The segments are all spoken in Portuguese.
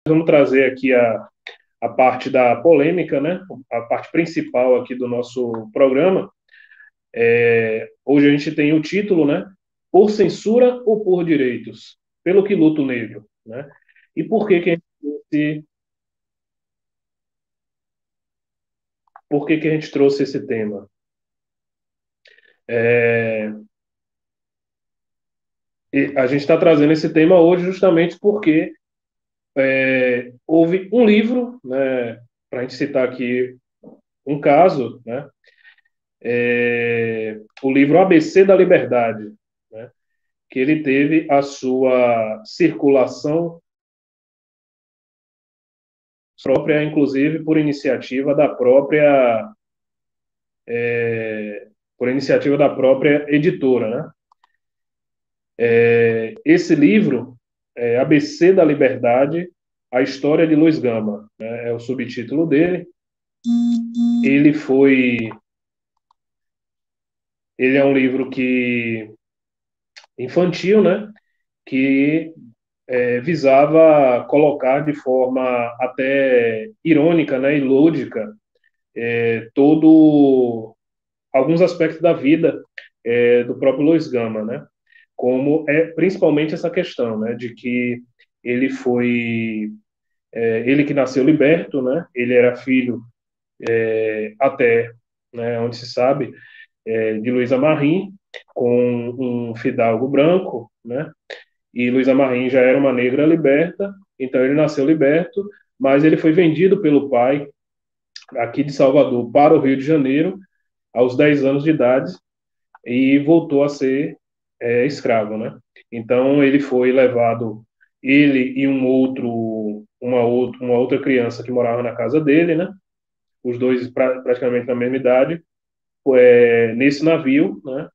Vamos trazer aqui a parte da polêmica, né? A parte principal aqui do nosso programa. Hoje a gente tem o título, né? Por censura ou por direitos? Pelo que luta o negro, né? E por que que a gente trouxe esse tema? É, e a gente está trazendo esse tema hoje justamente porque houve um livro, né? Para a gente citar aqui um caso, né? O livro ABC da Liberdade, né? Que ele teve a sua circulação própria, inclusive por iniciativa da própria editora, né? Esse livro, ABC da Liberdade, a história de Luiz Gama, né? É o subtítulo dele. Ele foi, ele é um livro que infantil, né? Que visava colocar de forma até irônica, né, e lúdica todo alguns aspectos da vida do próprio Luiz Gama, né? Como principalmente essa questão, né, de que ele foi ele que nasceu liberto, né? Ele era filho até, né, onde se sabe, de Luísa Marim com um fidalgo branco, né? E Luísa Marim já era uma negra liberta, então ele nasceu liberto, mas ele foi vendido pelo pai aqui de Salvador para o Rio de Janeiro aos 10 anos de idade e voltou a ser escravo, né? Então ele foi levado, ele e uma outra criança que morava na casa dele, né? Os dois praticamente na mesma idade, nesse navio, né?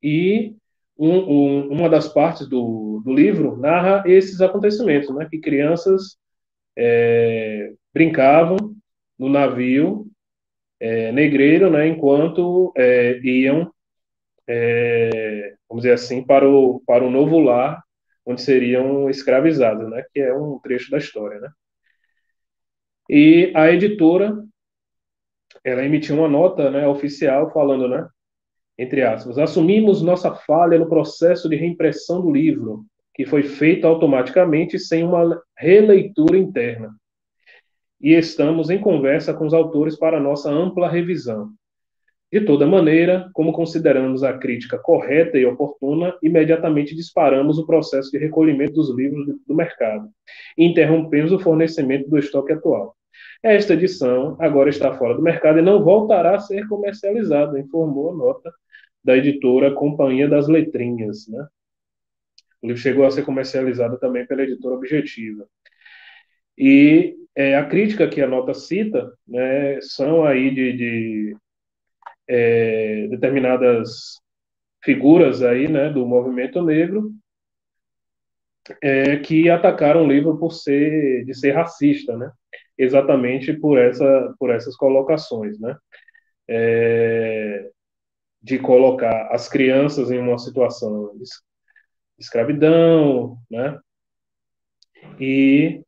E uma das partes do livro narra esses acontecimentos, né? Que crianças brincavam no navio negreiro, né? Enquanto iam vamos dizer assim, para o novo lar, onde seriam escravizados, né? Que é um trecho da história, né? E a editora, ela emitiu uma nota, né, oficial falando, né, entre aspas, assumimos nossa falha no processo de reimpressão do livro, que foi feito automaticamente sem uma releitura interna. E estamos em conversa com os autores para nossa ampla revisão. De toda maneira, como consideramos a crítica correta e oportuna, imediatamente disparamos o processo de recolhimento dos livros do mercado e interrompemos o fornecimento do estoque atual. Esta edição agora está fora do mercado e não voltará a ser comercializada, informou a nota da editora Companhia das Letrinhas, né? O livro chegou a ser comercializado também pela editora Objetiva. E a crítica que a nota cita, né, são aí de determinadas figuras aí, né, do movimento negro, que atacaram o livro de ser racista, né, exatamente por essas colocações, né, de colocar as crianças em uma situação de escravidão, né, e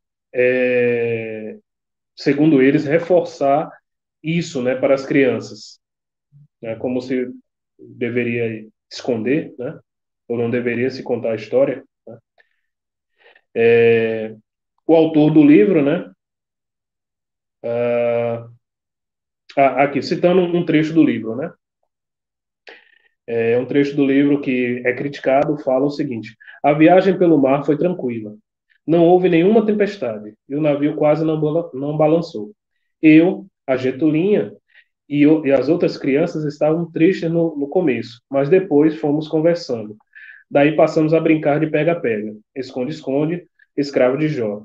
segundo eles reforçar isso, né, para as crianças, né, como se deveria esconder, né, ou não deveria se contar a história, né? O autor do livro, né? Aqui, citando um trecho do livro, né? Um trecho do livro que é criticado, fala o seguinte: a viagem pelo mar foi tranquila. Não houve nenhuma tempestade e o navio quase não balançou. Eu, a Getulinha e as outras crianças estavam tristes no começo, mas depois fomos conversando. Daí passamos a brincar de pega-pega, esconde-esconde, escravo de Jó.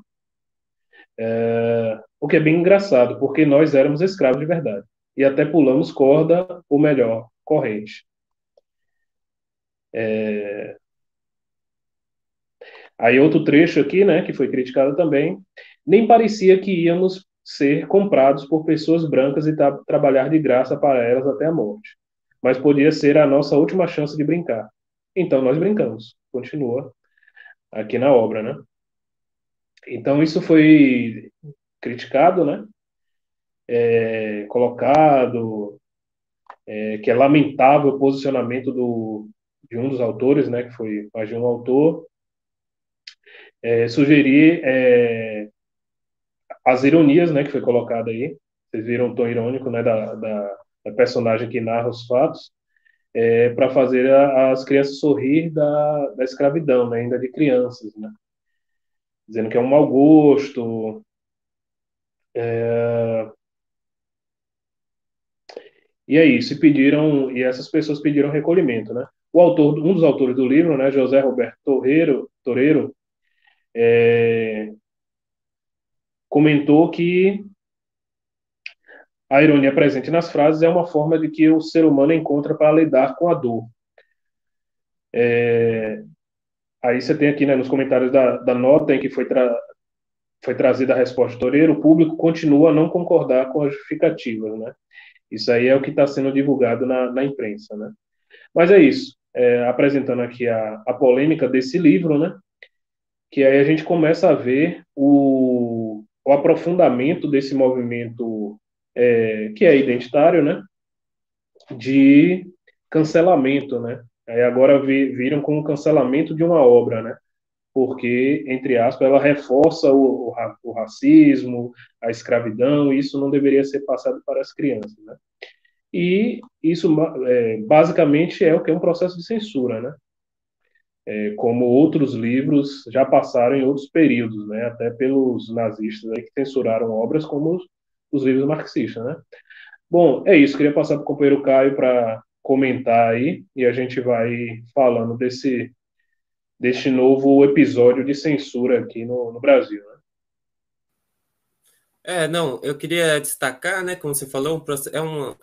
O que é bem engraçado, porque nós éramos escravos de verdade. E até pulamos corda, ou melhor, corrente. Aí outro trecho aqui, né, que foi criticado também, nem parecia que íamos ser comprados por pessoas brancas e trabalhar de graça para elas até a morte. Mas podia ser a nossa última chance de brincar. Então nós brincamos. Continua aqui na obra, né? Então, isso foi criticado, né? Colocado, que é lamentável o posicionamento de um dos autores, né? Que foi mais de um autor, sugerir as ironias, né? Que foi colocado aí. Vocês viram o tom irônico, né? Da personagem que narra os fatos, para fazer as crianças sorrir da escravidão, né? Ainda de crianças, né? Dizendo que é um mau gosto. E é isso, e essas pessoas pediram recolhimento, né? Um dos autores do livro, né, José Roberto Torreiro, comentou que a ironia presente nas frases é uma forma de que o ser humano encontra para lidar com a dor. Aí você tem aqui, né, nos comentários da nota em que foi trazida a resposta de Torreiro, o público continua a não concordar com as justificativas, né? Isso aí é o que está sendo divulgado na imprensa, né? Mas é isso. Apresentando aqui a polêmica desse livro, né? Que aí a gente começa a ver o aprofundamento desse movimento que é identitário, né? De cancelamento, né? Aí agora viram como cancelamento de uma obra, né? Porque, entre aspas, ela reforça o racismo, a escravidão, e isso não deveria ser passado para as crianças, né? E isso basicamente é o que é um processo de censura, né? Como outros livros já passaram em outros períodos, né? Até pelos nazistas aí que censuraram obras como os livros marxistas, né? Bom, é isso. Queria passar para o companheiro Caio para comentar aí e a gente vai falando deste novo episódio de censura aqui no Brasil, né? Não, eu queria destacar, né, como você falou,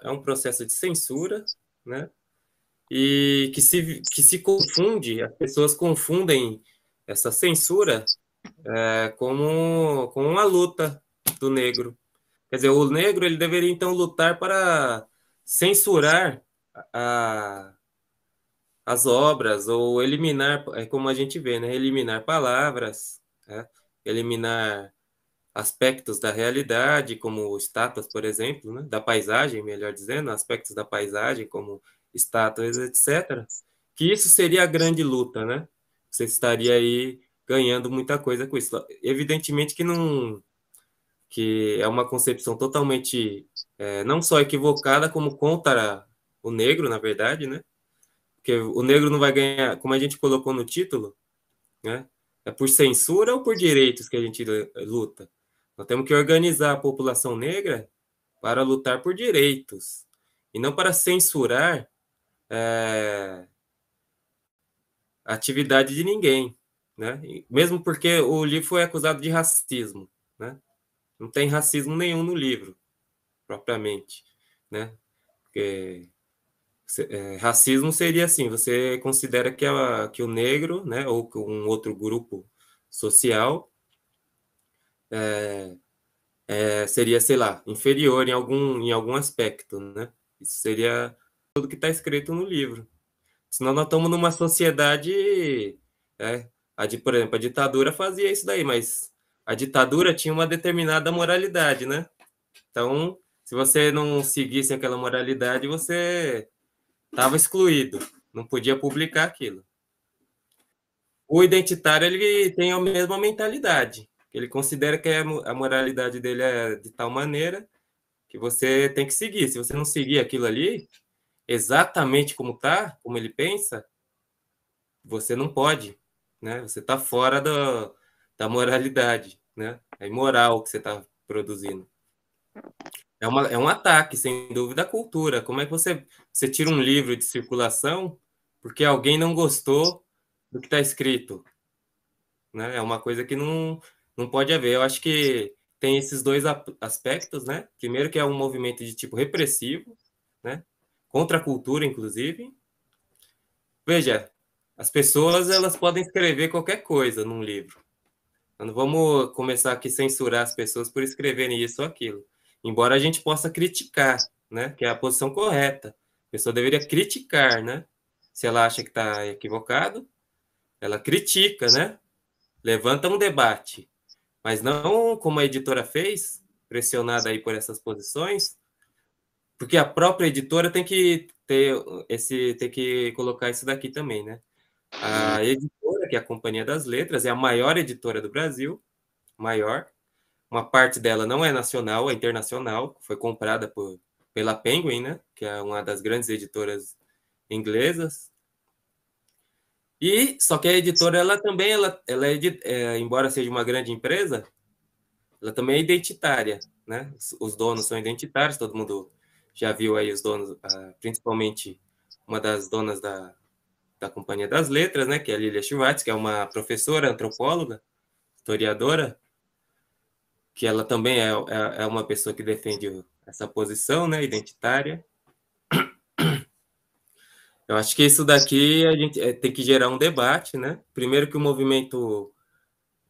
é um processo de censura, né, e que se confunde, as pessoas confundem essa censura como uma luta do negro. Quer dizer, o negro ele deveria então lutar para censurar a, as obras ou eliminar, como a gente vê, né, eliminar palavras, né, eliminar aspectos da realidade, como estátuas, por exemplo, né? Da paisagem, melhor dizendo, aspectos da paisagem, como estátuas, etc. Que isso seria a grande luta, né? Você estaria aí ganhando muita coisa com isso. Evidentemente que não, que é uma concepção totalmente não só equivocada, como contra o negro, na verdade, né? Porque o negro não vai ganhar, como a gente colocou no título, né? É por censura ou por direitos que a gente luta? Nós temos que organizar a população negra para lutar por direitos e não para censurar é, a atividade de ninguém, né? Mesmo porque o livro foi acusado de racismo, né? Não tem racismo nenhum no livro, propriamente, né? Porque, racismo seria assim: você considera que o negro, né, ou que um outro grupo social seria, sei lá, inferior em algum aspecto, né? Isso seria tudo que está escrito no livro. Senão nós estamos numa sociedade, por exemplo, a ditadura fazia isso daí, mas a ditadura tinha uma determinada moralidade, né? Então, se você não seguisse aquela moralidade, você estava excluído, não podia publicar aquilo. O identitário, ele tem a mesma mentalidade. Ele considera que a moralidade dele é de tal maneira que você tem que seguir. Se você não seguir aquilo ali, exatamente como tá, como ele pensa, você não pode, né? Você está fora da moralidade, né? É imoral o que você está produzindo. É um ataque, sem dúvida, à cultura. Como é que você tira um livro de circulação porque alguém não gostou do que está escrito, né? É uma coisa que não pode haver. Eu acho que tem esses dois aspectos, né? Primeiro que é um movimento de tipo repressivo, né? Contra a cultura, inclusive. Veja, as pessoas elas podem escrever qualquer coisa num livro. Não vamos começar aqui a censurar as pessoas por escreverem isso ou aquilo. Embora a gente possa criticar, né? Que é a posição correta. A pessoa deveria criticar, né? Se ela acha que está equivocado, ela critica, né? Levanta um debate. mas não como a editora fez, pressionada aí por essas posições, porque a própria editora tem que tem que colocar isso daqui também, né? A editora, que é a Companhia das Letras, é a maior editora do Brasil, maior. Uma parte dela não é nacional, é internacional, foi comprada pela Penguin, né? Que é uma das grandes editoras inglesas. E só que a editora, ela também, embora seja uma grande empresa, ela também é identitária, né? Os donos são identitários, todo mundo já viu aí os donos, principalmente uma das donas da Companhia das Letras, né? Que é a Lilia Schwartz, que é uma professora, antropóloga, historiadora, que ela também é uma pessoa que defende essa posição, né? Identitária. Eu acho que isso daqui a gente tem que gerar um debate, né? Primeiro que o movimento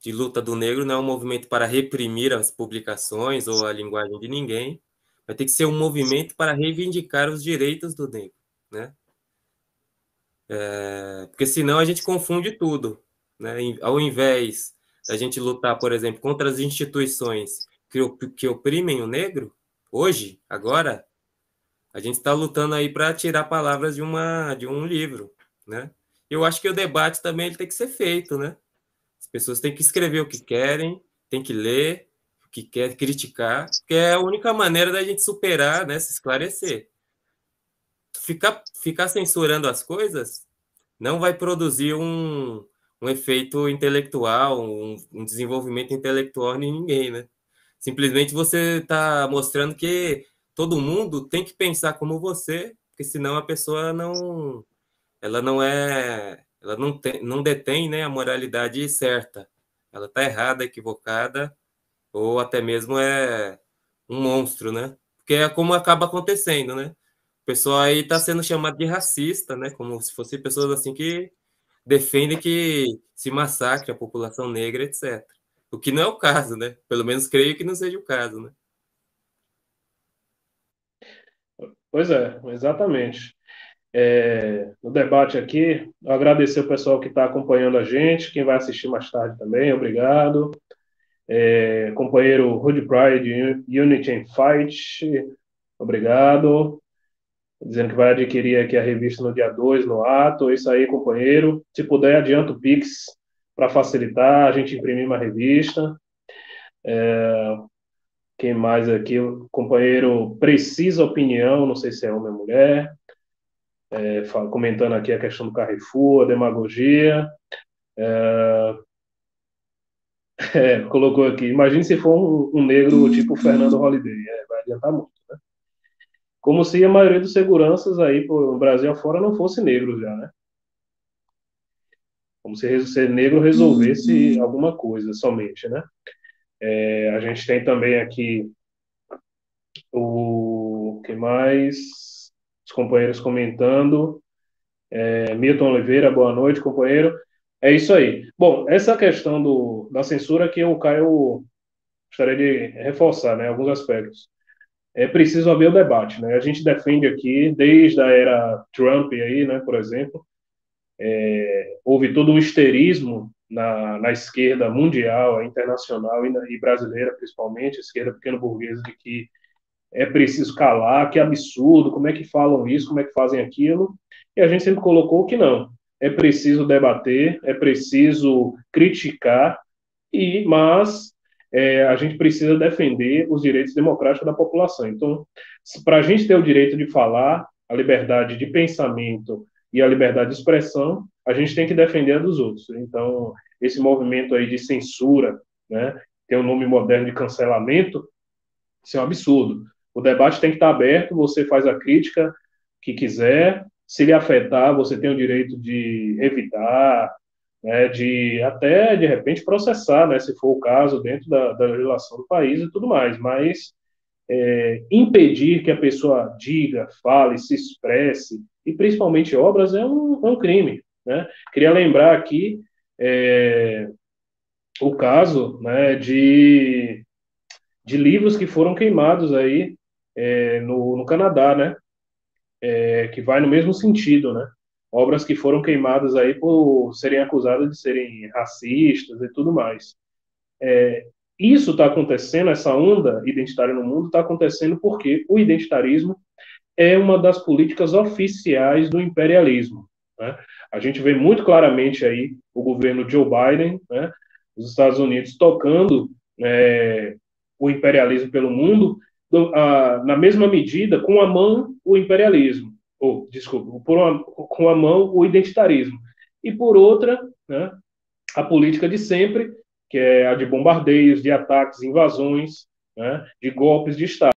de luta do negro não é um movimento para reprimir as publicações ou a linguagem de ninguém, vai ter que ser um movimento para reivindicar os direitos do negro, né? Porque senão a gente confunde tudo, né? Ao invés da gente lutar, por exemplo, contra as instituições que oprimem o negro, hoje, agora, a gente está lutando aí para tirar palavras de um livro, né? Eu acho que o debate também ele tem que ser feito, né? As pessoas têm que escrever o que querem, têm que ler o que quer, criticar, que é a única maneira da gente superar, né, se esclarecer. Ficar censurando as coisas não vai produzir um efeito intelectual, um desenvolvimento intelectual em ninguém, né? Simplesmente você está mostrando que todo mundo tem que pensar como você, porque senão a pessoa ela não é, ela não detém, né, a moralidade certa. Ela está errada, equivocada, ou até mesmo é um monstro, né? Porque é como acaba acontecendo, né? O pessoal aí está sendo chamado de racista, né? Como se fossem pessoas assim que defendem que se massacre a população negra, etc. O que não é o caso, né? Pelo menos creio que não seja o caso, né? Pois é, exatamente. No debate aqui, agradecer o pessoal que está acompanhando a gente, quem vai assistir mais tarde também, obrigado. Companheiro Rude Pride, Unity and Fight, obrigado. Dizendo que vai adquirir aqui a revista no dia 2 no ato. É isso aí, companheiro. Se puder, adianta o Pix para facilitar a gente imprimir uma revista. Quem mais aqui? O companheiro Precisa Opinião, não sei se é homem ou mulher, comentando aqui a questão do Carrefour, a demagogia. Colocou aqui, imagine se for um negro tipo Fernando Holliday, vai adiantar muito. Como se a maioria dos seguranças aí no Brasil afora não fosse negro já, né? Como se ser negro resolvesse alguma coisa somente, né? A gente tem também aqui o que mais? Os companheiros comentando. Milton Oliveira, boa noite, companheiro. É isso aí. Bom, essa questão da censura que o Caio gostaria de reforçar, né, alguns aspectos. É preciso haver o debate, né? A gente defende aqui, desde a era Trump aí, né, por exemplo, houve todo um histerismo na esquerda mundial, internacional e brasileira, principalmente, a esquerda pequeno-burguesa, de que é preciso calar, que absurdo, como é que falam isso, como é que fazem aquilo, e a gente sempre colocou que não. É preciso debater, é preciso criticar, mas a gente precisa defender os direitos democráticos da população. Então, para a gente ter o direito de falar, a liberdade de pensamento e a liberdade de expressão, a gente tem que defender a dos outros. Então, esse movimento aí de censura, né, tem um nome moderno de cancelamento, isso é um absurdo. O debate tem que estar aberto, você faz a crítica que quiser, se lhe afetar, você tem o direito de evitar, né, de até, de repente, processar, né, se for o caso, dentro da legislação do país e tudo mais, mas impedir que a pessoa diga, fale, se expresse, e principalmente obras, é um crime. Né? Queria lembrar aqui o caso, né, de livros que foram queimados aí no Canadá, né? Que vai no mesmo sentido, né? Obras que foram queimadas aí por serem acusadas de serem racistas e tudo mais. Isso está acontecendo, essa onda identitária no mundo está acontecendo porque o identitarismo é uma das políticas oficiais do imperialismo, né? A gente vê muito claramente aí o governo Joe Biden, né, os Estados Unidos tocando o imperialismo pelo mundo, na mesma medida, com a mão o imperialismo, ou, desculpa, com a mão o identitarismo, e por outra, né, a política de sempre, que é a de bombardeios, de ataques, invasões, né, de golpes de Estado.